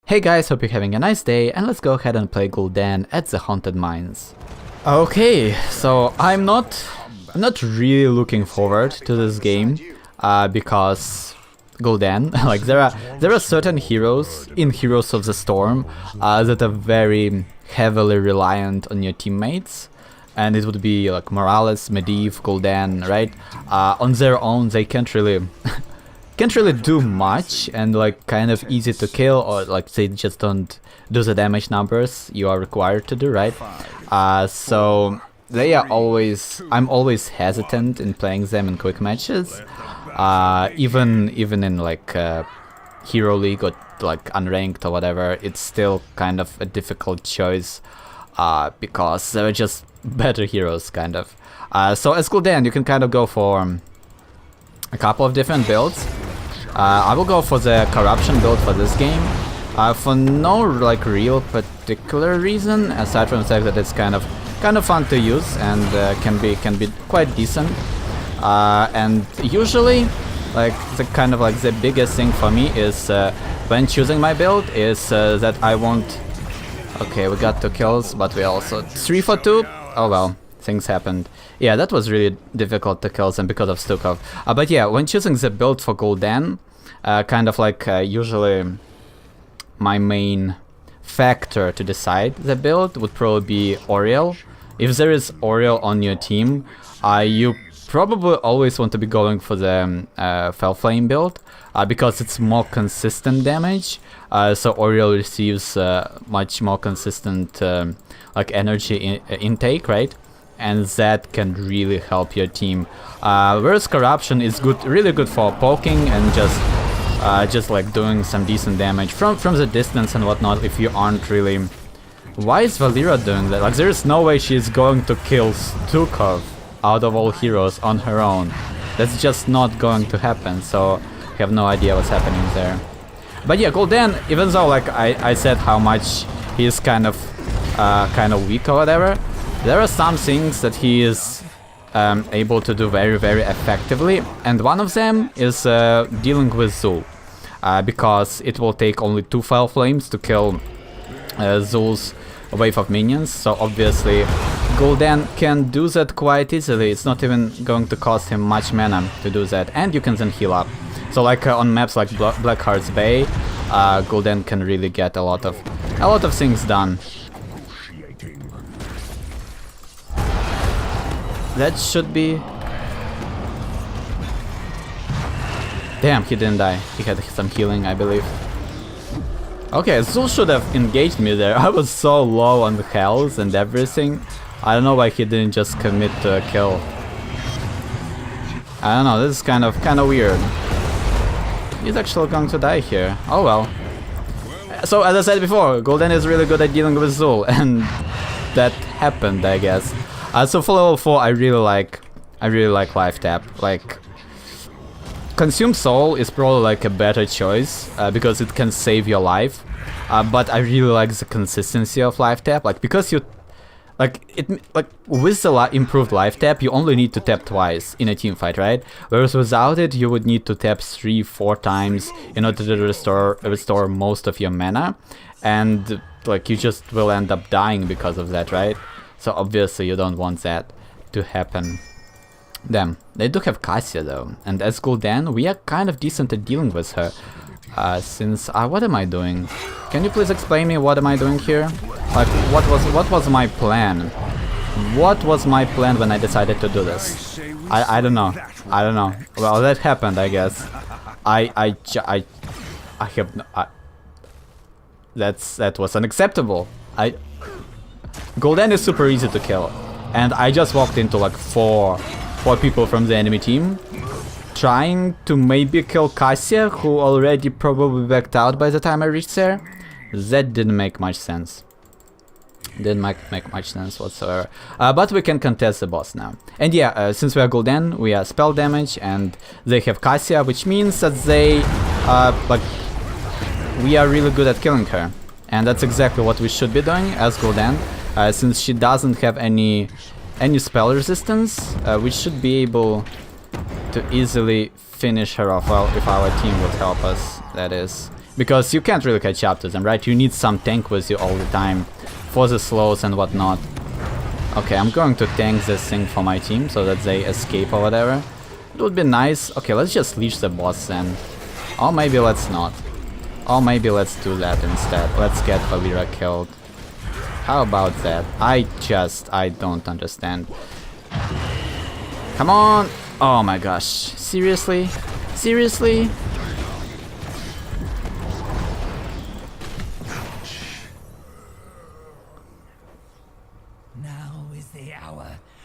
Hey guys, hope you're having a nice day, and let's go ahead and play Gul'dan at the Haunted Mines. Okay, so I'm not really looking forward to this game, because Gul'dan, like there are certain heroes in Heroes of the Storm that are very heavily reliant on your teammates, and it would be like Morales, Medivh, Gul'dan, right? On their own, they can't really do much, and like kind of easy to kill, or like they just don't do the damage numbers you are required to do, right? So they are I'm always hesitant in playing them in quick matches, even in like Hero League or like unranked or whatever. It's still kind of a difficult choice because they're just better heroes, kind of. So as Gul'dan, you can kind of go for a couple of different builds. I will go for the corruption build for this game, for no like real particular reason, aside from the fact that it's kind of fun to use and can be quite decent. And usually, like the biggest thing for me is when choosing my build is that I won't. Okay, we got 2 kills, but we also 3 for 2. Oh well. Things happened. Yeah, that was really difficult to kill them because of Stukov. But yeah, when choosing the build for Gul'dan, usually my main factor to decide the build would probably be Oriel. If there is Oriel on your team, you probably always want to be going for the Fell Flame build, because it's more consistent damage. So Oriel receives much more consistent like energy intake, right? And that can really help your team. Whereas Corruption is really good for poking and just like doing some decent damage from the distance and whatnot. If you aren't really, why is Valera doing that? Like there is no way she's going to kill Stukov out of all heroes on her own. That's just not going to happen. So I have no idea what's happening there. But yeah, Gul'dan, even though like I said how much he is kind of weak or whatever, there are some things that he is able to do very, very effectively, and one of them is dealing with Zul, because it will take only 2 Fell Flames to kill Zul's wave of minions, so obviously Gul'dan can do that quite easily. It's not even going to cost him much mana to do that, and you can then heal up. So like on maps like Blackheart's Bay, Gul'dan can really get a lot of things done. That should be... Damn, he didn't die. He had some healing, I believe. Okay, Zul should have engaged me there. I was so low on the health and everything. I don't know why he didn't just commit to a kill. I don't know, this is kind of weird. He's actually going to die here. Oh well. So as I said before, Gul'dan is really good at dealing with Zul, and that happened, I guess. So for level 4, I really like life tap. Like, Consume Soul is probably like a better choice because it can save your life. But I really like the consistency of life tap. Like, because you with the improved life tap, you only need to tap twice in a team fight, right? Whereas without it, you would need to tap 3-4 times in order to restore most of your mana, and like you just will end up dying because of that, right? So obviously you don't want that to happen. Damn, they do have Cassia though, and as Gul'dan, we are kind of decent at dealing with her. What am I doing? Can you please explain me what am I doing here? Like, what was my plan? What was my plan when I decided to do this? I don't know. I don't know. Well, that happened, I guess. I have no... that was unacceptable. Gul'dan is super easy to kill, and I just walked into like four people from the enemy team, trying to maybe kill Cassia, who already probably backed out by the time I reached there. That didn't make much sense. Didn't make much sense whatsoever. But we can contest the boss now. And yeah, since we are Gul'dan, we are spell damage, and they have Cassia, which means that they we are really good at killing her. And that's exactly what we should be doing as Gul'dan. Since she doesn't have any spell resistance, we should be able to easily finish her off. Well, if our team would help us, that is. Because you can't really catch up to them, right? You need some tank with you all the time for the slows and whatnot. Okay, I'm going to tank this thing for my team so that they escape or whatever. It would be nice. Okay, let's just leash the boss then. Or maybe let's not. Or maybe let's do that instead. Let's get Valera killed. How about that? I don't understand. Come on! Oh my gosh. Seriously? Seriously?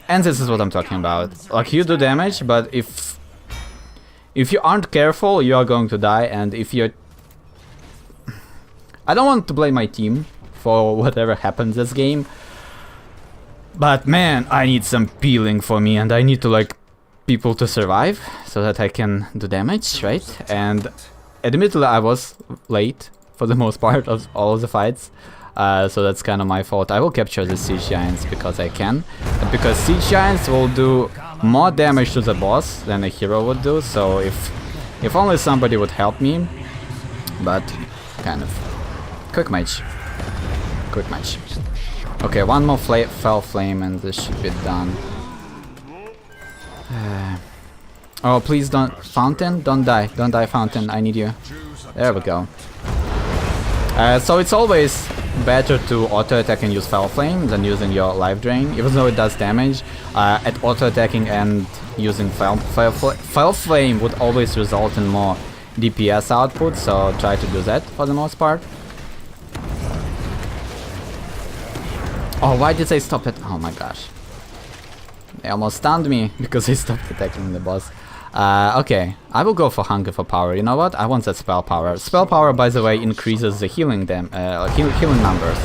And this is what I'm talking about. Like, you do damage, but if you aren't careful, you are going to die. And if you're... I don't want to blame my team for whatever happens this game. But man, I need some peeling for me, and I need to, like, people to survive so that I can do damage, right? And admittedly, I was late for the most part of all of the fights. So that's kind of my fault. I will capture the Siege Giants because I can. And because Siege Giants will do more damage to the boss than a hero would do. So if only somebody would help me. But kind of. Quick match. Quick match. Okay, one more Fell Flame and this should be done. Oh, please don't... Fountain? Don't die. Don't die, Fountain. I need you. There we go. So it's always better to auto-attack and use Fell Flame than using your Life Drain, even though it does damage. At auto-attacking and using Fell Flame would always result in more DPS output, so try to do that for the most part. Oh, why did they stop it? Oh my gosh. They almost stunned me because they stopped attacking the boss. Okay, I will go for Hunger for Power. You know what? I want that Spell Power. Spell Power, by the way, increases the healing healing numbers.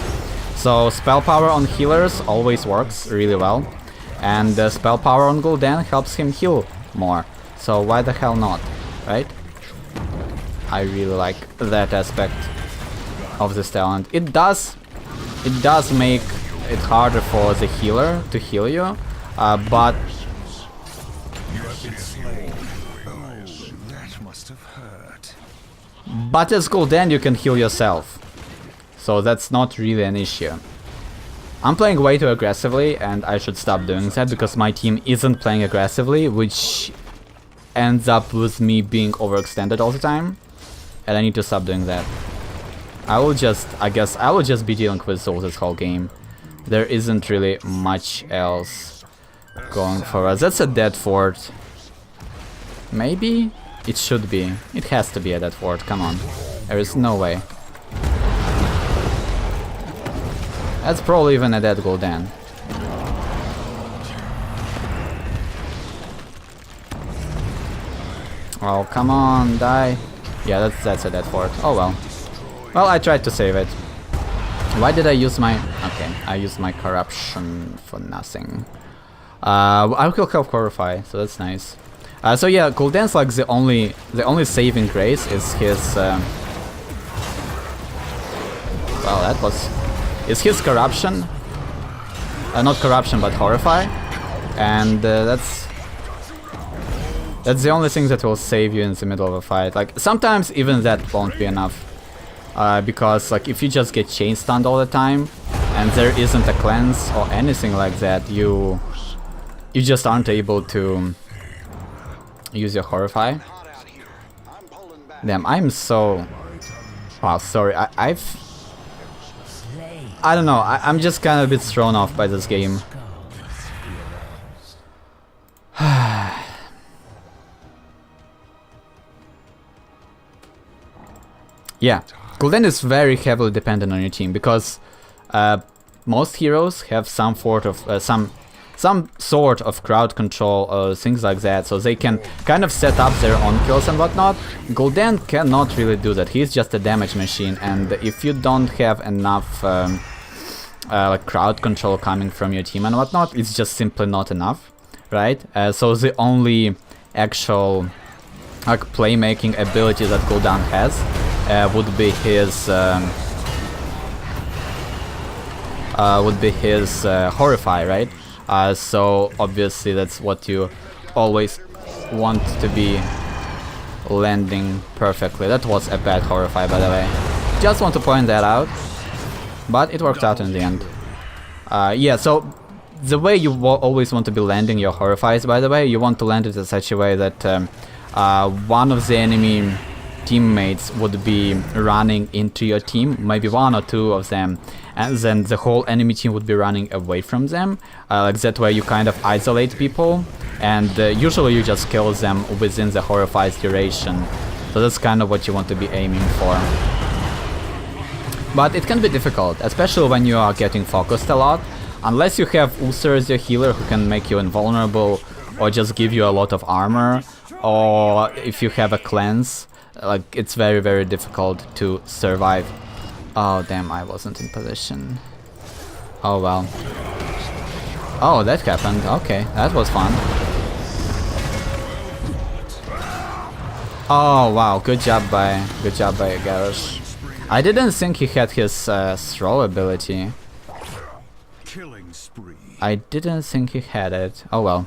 So Spell Power on healers always works really well. And Spell Power on Gul'dan helps him heal more. So why the hell not, right? I really like that aspect of this talent. It does make it harder for the healer to heal you, but as Gul'dan you can heal yourself, so that's not really an issue. I'm playing way too aggressively and I should stop doing that because my team isn't playing aggressively, which ends up with me being overextended all the time, and I need to stop doing that. I guess I will just be dealing with Souls this whole game. There isn't really much else going for us. That's a dead fort. Maybe? It should be. It has to be a dead fort, come on. There is no way. That's probably even a dead Gul'dan. Oh, come on, die. Yeah, that's a dead fort. Oh well. Well, I tried to save it. Why did I use my... Okay, I used my corruption for nothing. I will help Horrify, so that's nice. So yeah, Gul'dan's like the only saving grace is his... well, that was... Is his corruption. Not corruption, but Horrify. And that's the only thing that will save you in the middle of a fight. Like, sometimes even that won't be enough. Because like if you just get chain stunned all the time and there isn't a cleanse or anything like that, you just aren't able to use your Horrify. Damn, I'm so... Wow, sorry, I don't know, I'm just kind of a bit thrown off by this game. Yeah. Gul'dan is very heavily dependent on your team because most heroes have some sort of crowd control or things like that, so they can kind of set up their own kills and whatnot. Gul'dan cannot really do that. He's just a damage machine, and if you don't have enough like crowd control coming from your team and whatnot, it's just simply not enough, right? So the only actual like playmaking ability that Gul'dan has would be his Horrify, right? So obviously that's what you always want to be landing perfectly. That was a bad Horrify, by the way. Just want to point that out. But it worked out in the end. Yeah, so the way you always want to be landing your Horrifies, by the way, you want to land it in such a way that one of the enemy teammates would be running into your team, maybe one or two of them, and then the whole enemy team would be running away from them. Like that way you kind of isolate people, and usually you just kill them within the Horrify's duration. So that's kind of what you want to be aiming for. But it can be difficult, especially when you are getting focused a lot, unless you have Uther as your healer who can make you invulnerable or just give you a lot of armor, or if you have a cleanse. Like, it's very, very difficult to survive. Oh, damn, I wasn't in position. Oh, well. Oh, that happened. Okay, that was fun. Oh, wow, good job by Garrosh. I didn't think he had his throw ability. I didn't think he had it. Oh, well.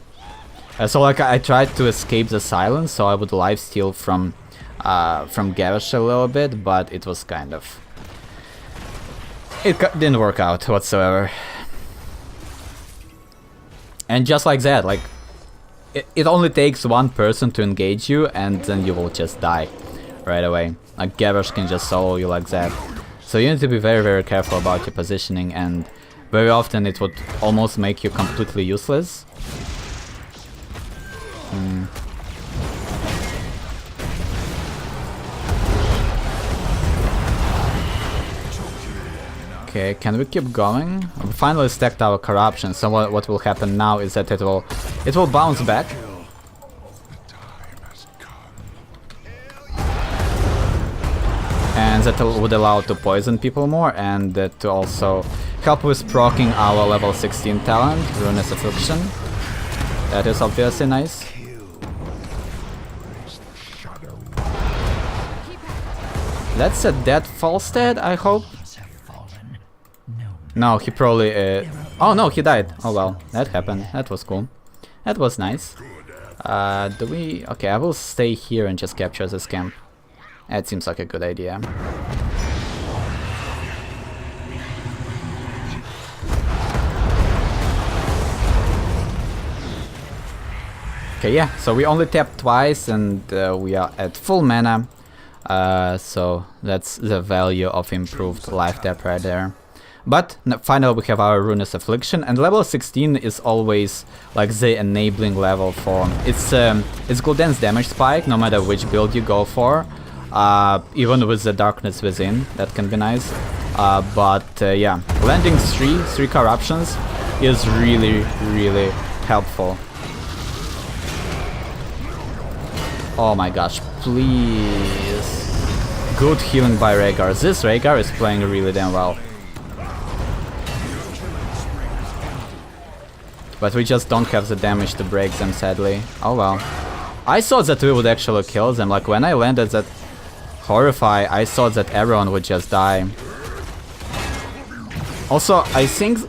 So, like, I tried to escape the silence, so I would lifesteal from Garrosh a little bit, but it was kind of... It didn't work out whatsoever. And just like that, like, it only takes one person to engage you, and then you will just die right away. Like, Garrosh can just solo you like that. So you need to be very, very careful about your positioning, and very often it would almost make you completely useless. Okay, can we keep going? We finally stacked our corruption, so what will happen now is that it will bounce back. And that would allow to poison people more, and to also help with proccing our level 16 talent, Ruinous Affliction. That is obviously nice. That's a dead Falstead, I hope. No, he probably... Oh no, he died. Oh well, that happened. That was cool. That was nice. Do we... Okay, I will stay here and just capture this camp. That seems like a good idea. Okay, yeah, so we only tapped twice and we are at full mana. So that's the value of improved life tap right there. But finally we have our Ruinous Affliction, and level 16 is always like the enabling level for... It's Gul'dan's damage spike, no matter which build you go for. Even with the Darkness Within, that can be nice. Yeah, landing three corruptions is really, really helpful. Oh my gosh, please. Good healing by Rhaegar. This Rhaegar is playing really damn well. But we just don't have the damage to break them, sadly. Oh well. I thought that we would actually kill them. Like, when I landed that Horrify, I thought that everyone would just die. Also, I think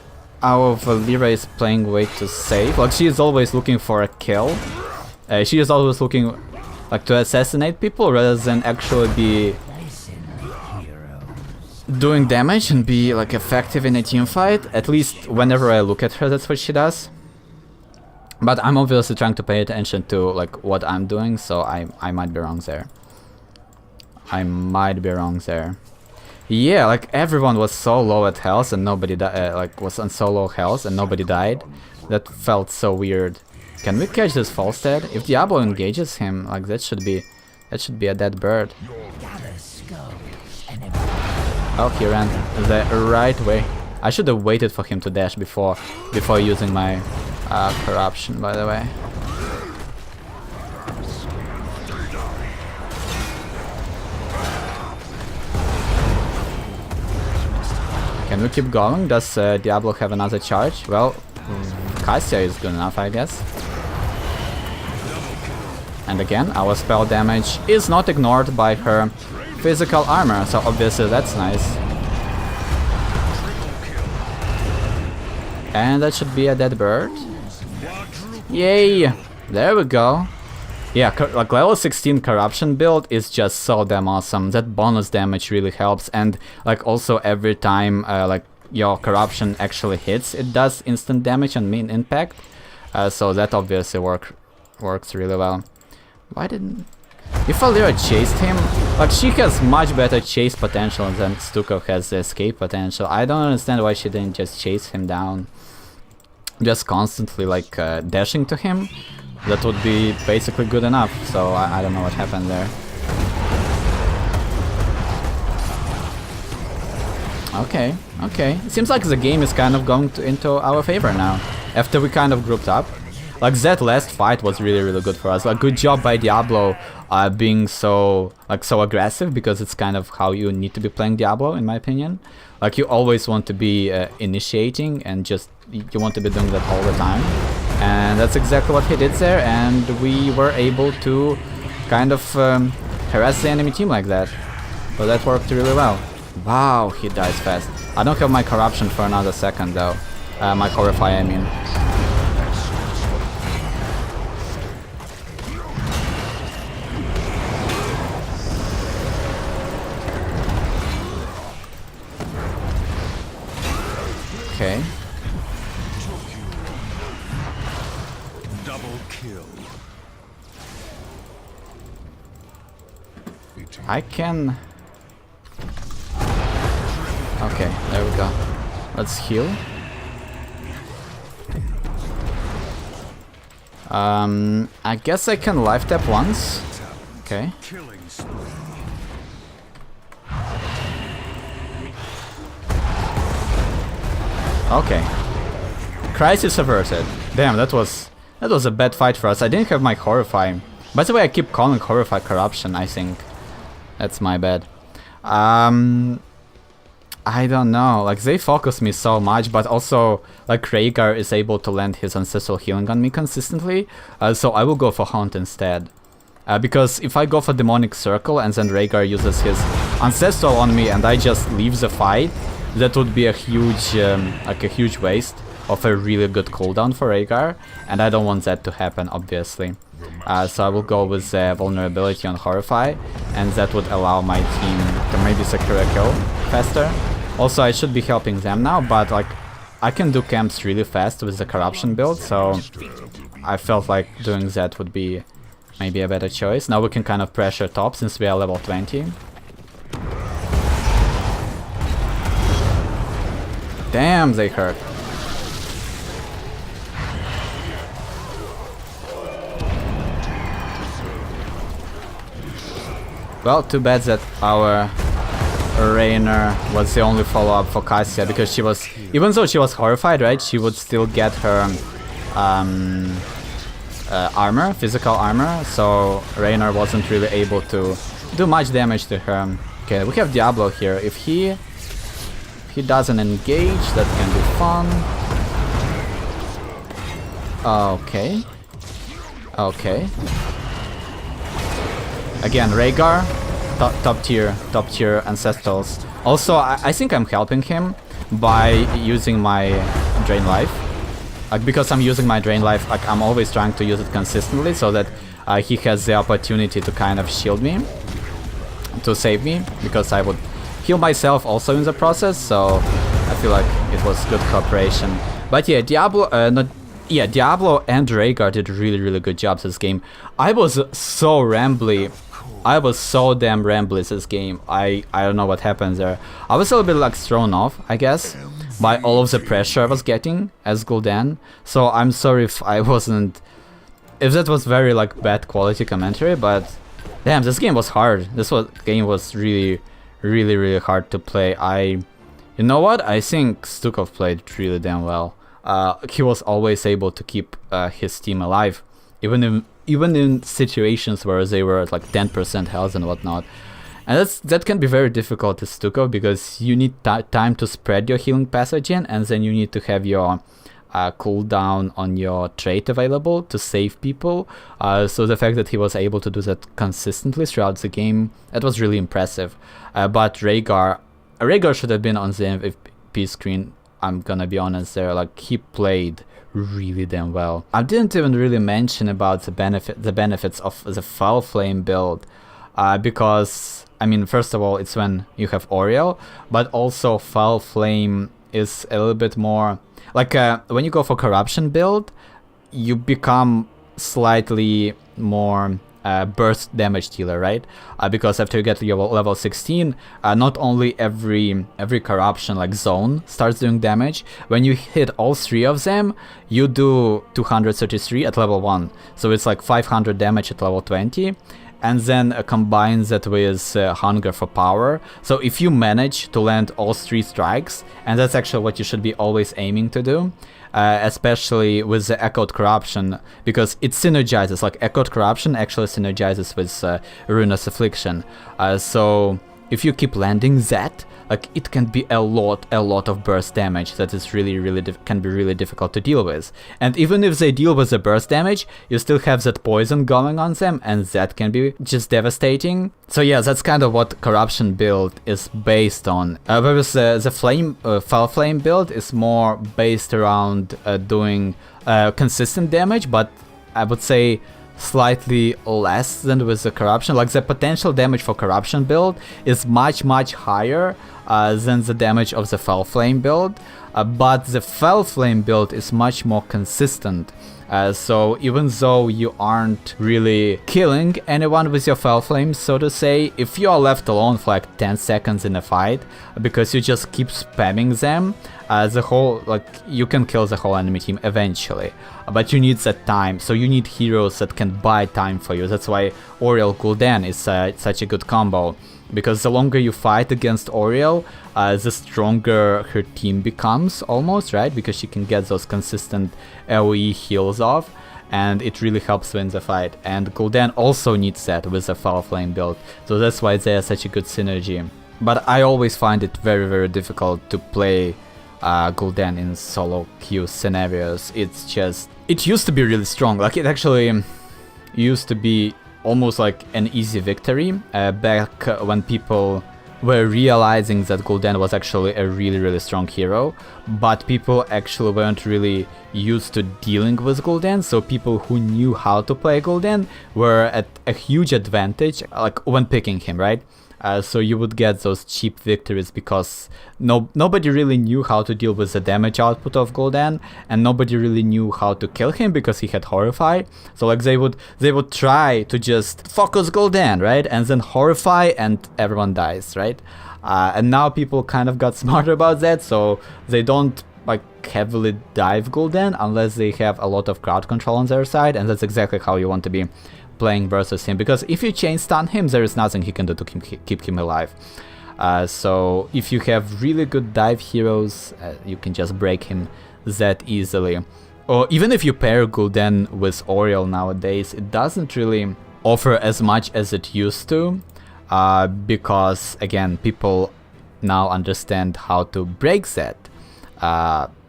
our Valeera is playing way too safe. Like, she is always looking for a kill. She is always looking like to assassinate people rather than actually be doing damage and be like effective in a team fight. At least whenever I look at her, that's what she does. But I'm obviously trying to pay attention to like what I'm doing, so I might be wrong there. I might be wrong there. Yeah, like everyone was so low at health and nobody was on so low health and nobody died. That felt so weird. Can we catch this Falstead? If Diablo engages him, like that should be a dead bird. Oh, he ran the right way. I should have waited for him to dash before using my corruption, by the way. Can we keep going? Does Diablo have another charge? Well, Cassia is good enough, I guess. And again, our spell damage is not ignored by her physical armor, so obviously that's nice. And that should be a dead bird. Yay! There we go. Yeah, like level 16 corruption build is just so damn awesome. That bonus damage really helps, and like also every time like your corruption actually hits, it does instant damage and mean impact. So that obviously works really well. Why didn't... If Alira chased him, like she has much better chase potential than Stukov has the escape potential. I don't understand why she didn't just chase him down. Just constantly like dashing to him. That would be basically good enough, so I don't know what happened there. Okay, okay. It seems like the game is kind of going into our favor now. After we kind of grouped up. Like that last fight was really good for us. Like good job by Diablo being so aggressive, because it's kind of how you need to be playing Diablo in my opinion. Like you always want to be initiating and just you want to be doing that all the time. And that's exactly what he did there, and we were able to kind of harass the enemy team like that. So that worked really well. Wow, he dies fast. I don't have my corruption for another second though. My Horrify, I mean. Okay. Double kill. I can... Okay, there we go. Let's heal. I guess I can life tap once. Okay. Okay. Crisis averted. Damn, that was a bad fight for us. I didn't have my Horrify. By the way, I keep calling Horrify corruption, I think. That's my bad. I don't know, like they focus me so much, but also like Rhaegar is able to land his ancestral healing on me consistently, so I will go for Haunt instead. Because if I go for Demonic Circle and then Rhaegar uses his ancestral on me and I just leave the fight, that would be a huge, like a huge waste of a really good cooldown for Rhaegar, and I don't want that to happen, obviously. So I will go with vulnerability on Horrify, and that would allow my team to maybe secure a kill faster. Also, I should be helping them now, but like I can do camps really fast with the corruption build, so I felt like doing that would be maybe a better choice. Now we can kind of pressure top since we are level 20. Damn, they hurt. Well, too bad that our Rainer was the only follow-up for Cassia, because she was, even though she was horrified, right, she would still get her armor, physical armor, so Rainer wasn't really able to do much damage to her. Okay, we have Diablo here. If he doesn't engage, that can be fun. Okay. Okay. Again, Rhaegar, top tier ancestrals. Also, I think I'm helping him by using my Drain Life. Like, because I'm using my Drain Life, like I'm always trying to use it consistently so that he has the opportunity to kind of shield me, to save me, because I would heal myself also in the process, so I feel like it was good cooperation. But yeah, Diablo and Rhaegar did really good jobs this game. I was so rambly. I was so damn rambly this game. I don't know what happened there. I was a little bit like thrown off, I guess, by all of the pressure I was getting as Gul'dan. So I'm sorry if I wasn't, if that was very like bad quality commentary, but damn, this game was hard. Game was really hard to play. You know what? I think Stukov played really damn well. He was always able to keep his team alive, even in situations where they were at like 10% health and whatnot. And that can be very difficult to Stukov, because you need time to spread your healing passage in, and then you need to have your cooldown on your trait available to save people. So the fact that he was able to do that consistently throughout the game, that was really impressive. But Rhaegar should have been on the MVP screen I'm gonna be honest there. Like, he played really damn well. I didn't even really mention about the benefits of the Foul Flame build, because I mean, first of all, it's when you have Oriel, but also Foul Flame is a little bit more like when you go for Corruption build, you become slightly more burst damage dealer, right? Because after you get to your level 16, not only every corruption like zone starts doing damage. When you hit all 3 of them, you do 233 at level 1, so it's like 500 damage at level 20, and then combines that with Hunger for Power. So if you manage to land all 3 strikes, and that's actually what you should be always aiming to do, especially with the Echoed Corruption, because it synergizes, like Echoed Corruption actually synergizes with Ruinous Affliction. So if you keep landing that, like, it can be a lot of burst damage that is really can be really difficult to deal with. And even if they deal with the burst damage, you still have that poison going on them, and that can be just devastating. So yeah, that's kind of what Corruption build is based on. Whereas the Foul Flame build is more based around doing consistent damage, but I would say slightly less than with the Corruption. Like, the potential damage for Corruption build is much higher than the damage of the Foul Flame build, but the Foul Flame build is much more consistent. So even though you aren't really killing anyone with your Foul Flames, so to say, if you are left alone for like 10 seconds in a fight, because you just keep spamming them, you can kill the whole enemy team eventually. But you need that time, so you need heroes that can buy time for you. That's why Oriel Gul'dan is such a good combo, because the longer you fight against Oriel, the stronger her team becomes, almost, right? Because she can get those consistent AoE heals off, and it really helps win the fight. And Gul'dan also needs that with the Foul Flame build, so that's why they are such a good synergy. But I always find it very difficult to play Gul'dan in solo queue scenarios. It used to be really strong, like it actually used to be almost like an easy victory back when people were realizing that Gul'dan was actually a really strong hero, but people actually weren't really used to dealing with Gul'dan, so people who knew how to play Gul'dan were at a huge advantage, like when picking him, right? So you would get those cheap victories because nobody really knew how to deal with the damage output of Gul'dan, and nobody really knew how to kill him because he had Horrify. So like they would try to just focus Gul'dan, right, and then Horrify, and everyone dies, right? And now people kind of got smarter about that, so they don't like heavily dive Gul'dan unless they have a lot of crowd control on their side, and that's exactly how you want to be playing versus him, because if you chain stun him, there is nothing he can do to keep him alive. So if you have really good dive heroes, you can just break him that easily. Or even if you pair Gul'dan with Oriel nowadays, it doesn't really offer as much as it used to, because again, people now understand how to break that.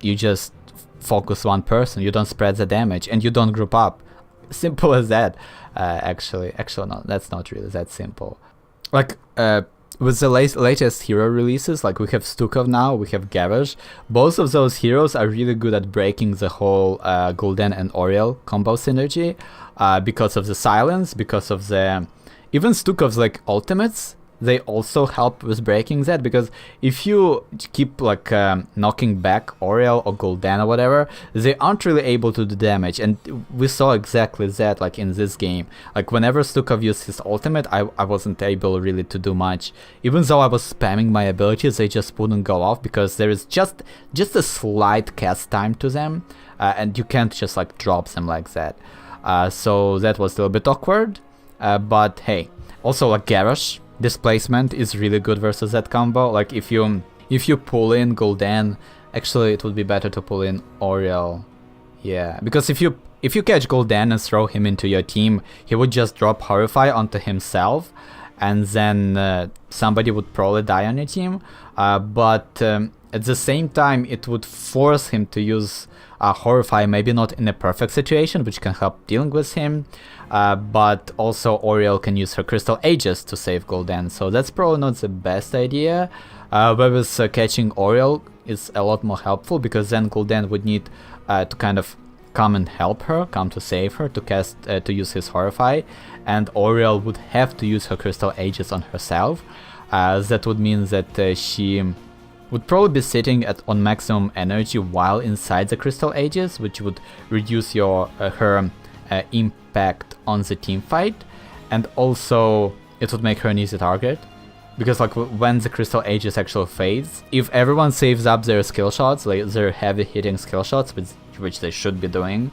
You just focus one person, you don't spread the damage, and you don't group up. Simple as that. Actually no, that's not really that simple. Like with the latest hero releases, like we have Stukov now, we have Garage. Both of those heroes are really good at breaking the whole Gul'dan and Oriel combo synergy, because of the silence, because of the even Stukov's like ultimates. They also help with breaking that, because if you keep like knocking back Oriel or Gul'dan or whatever, they aren't really able to do damage, and we saw exactly that like in this game. Like whenever Stukov used his ultimate, I wasn't able really to do much. Even though I was spamming my abilities, they just wouldn't go off because there is just a slight cast time to them, and you can't just like drop them like that. So that was a little bit awkward, but hey, also like Garrosh displacement is really good versus that combo. Like if you pull in Gul'dan, actually it would be better to pull in Oriel. Yeah, because if you catch Gul'dan and throw him into your team, he would just drop Horrify onto himself, and then somebody would probably die on your team. But at the same time, it would force him to use Horrify, maybe not in a perfect situation, which can help dealing with him. But also Oriel can use her Crystal Aegis to save Gul'dan, so that's probably not the best idea. Whereas catching Oriel is a lot more helpful, because then Gul'dan would need to kind of come and help her, come to save her, to cast, to use his Horrify, and Oriel would have to use her Crystal Aegis on herself. That would mean that she would probably be sitting on maximum energy while inside the Crystal Aegis, which would reduce her impact on the team fight, and also it would make her an easy target. Because like when the Crystal Aegis actually fades, if everyone saves up their skill shots, like their heavy hitting skill shots, which they should be doing,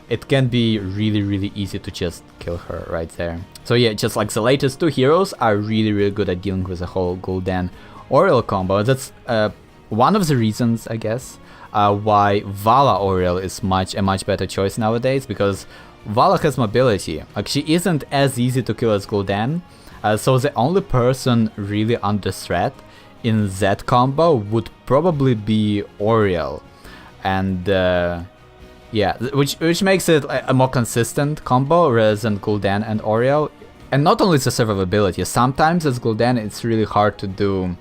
it can be really easy to just kill her right there. So yeah, just like the latest two heroes are really good at dealing with the whole Gul'dan Oriel combo. That's one of the reasons, I guess, why Vala Oriel is a much better choice nowadays, because Vala has mobility. Like, she isn't as easy to kill as Gul'dan. So the only person really under threat in that combo would probably be Oriel, and yeah, which makes it a more consistent combo rather than Gul'dan and Oriel. And not only the survivability, sometimes as Gul'dan it's really hard to do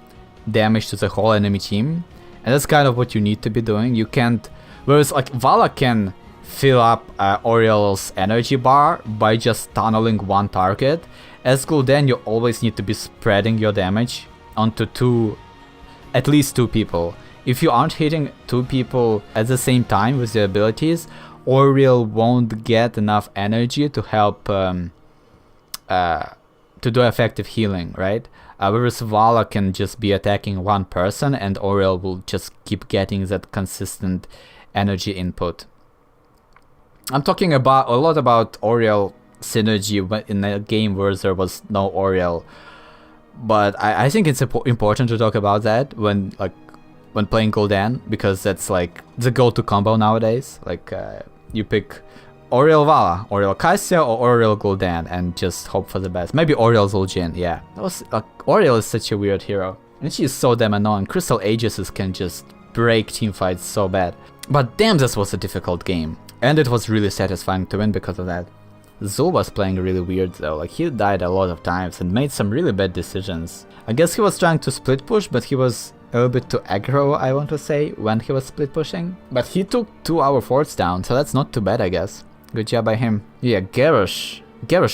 damage to the whole enemy team, and that's kind of what you need to be doing. You can't, whereas like Vala can fill up Oriel's energy bar by just tunneling one target. As Gul'dan, you always need to be spreading your damage onto at least two people. If you aren't hitting two people at the same time with your abilities, Oriel won't get enough energy to help to do effective healing, right? Whereas Vala can just be attacking one person, and Oriel will just keep getting that consistent energy input. I'm talking a lot about Oriel synergy in a game where there was no Oriel, but I think it's important to talk about that when playing Gul'dan, because that's like the go-to combo nowadays. Like you pick Oriel Vala, Oriel Cassia, or Oriel Gul'dan, and just hope for the best. Maybe Oriel Zul'jin, yeah. Oriel is such a weird hero, and she's so damn annoying. Crystal Aegises can just break teamfights so bad. But damn, this was a difficult game, and it was really satisfying to win because of that. Zul was playing really weird though, like he died a lot of times and made some really bad decisions. I guess he was trying to split push, but he was a little bit too aggro, I want to say, when he was split pushing. But he took 2 our forts down, so that's not too bad, I guess. Good job by him. Yeah, Garrosh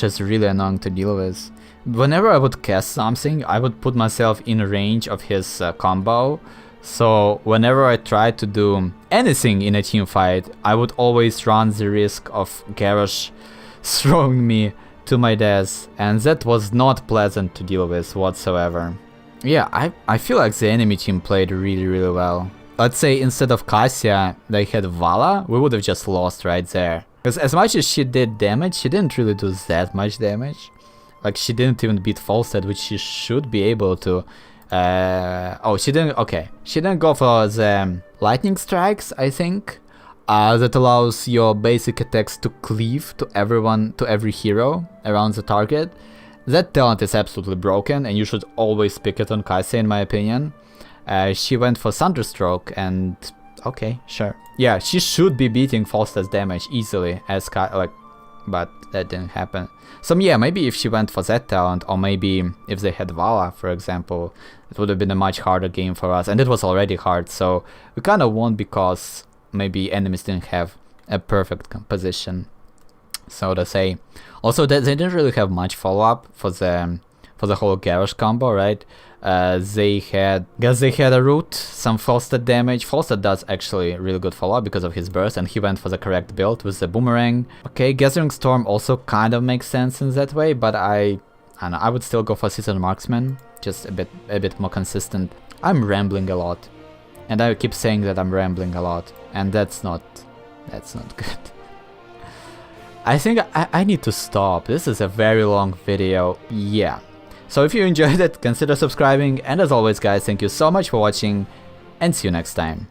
is really annoying to deal with. Whenever I would cast something, I would put myself in range of his combo. So whenever I tried to do anything in a team fight, I would always run the risk of Garrosh throwing me to my death, and that was not pleasant to deal with whatsoever. Yeah, I feel like the enemy team played really well. Let's say instead of Cassia they had Vala, we would have just lost right there. Because as much as she did damage, she didn't really do that much damage. Like, she didn't even beat Falstad, which she should be able to. Oh, she didn't. Okay, she didn't go for the lightning strikes, I think. That allows your basic attacks to cleave to every hero around the target. That talent is absolutely broken, and you should always pick it on Cassia, in my opinion. She went for Thunderstroke, and okay, sure. Yeah, she should be beating Falstad's damage easily as but that didn't happen. So yeah, maybe if she went for that talent, or maybe if they had Vala, for example, it would have been a much harder game for us, and it was already hard. So we kind of won because maybe enemies didn't have a perfect composition, so to say. Also, they didn't really have much follow-up for the whole Garrosh combo, right? They had a root, some Falstad damage. Falstad does actually really good follow-up because of his burst, and he went for the correct build with the boomerang. Okay, Gathering Storm also kind of makes sense in that way, but I don't know, I would still go for Seasoned Marksman, just a bit more consistent. I'm rambling a lot, and I keep saying that I'm rambling a lot, and that's not good. I think I need to stop. This is a very long video. Yeah. So if you enjoyed it, consider subscribing, and as always guys, thank you so much for watching, and see you next time.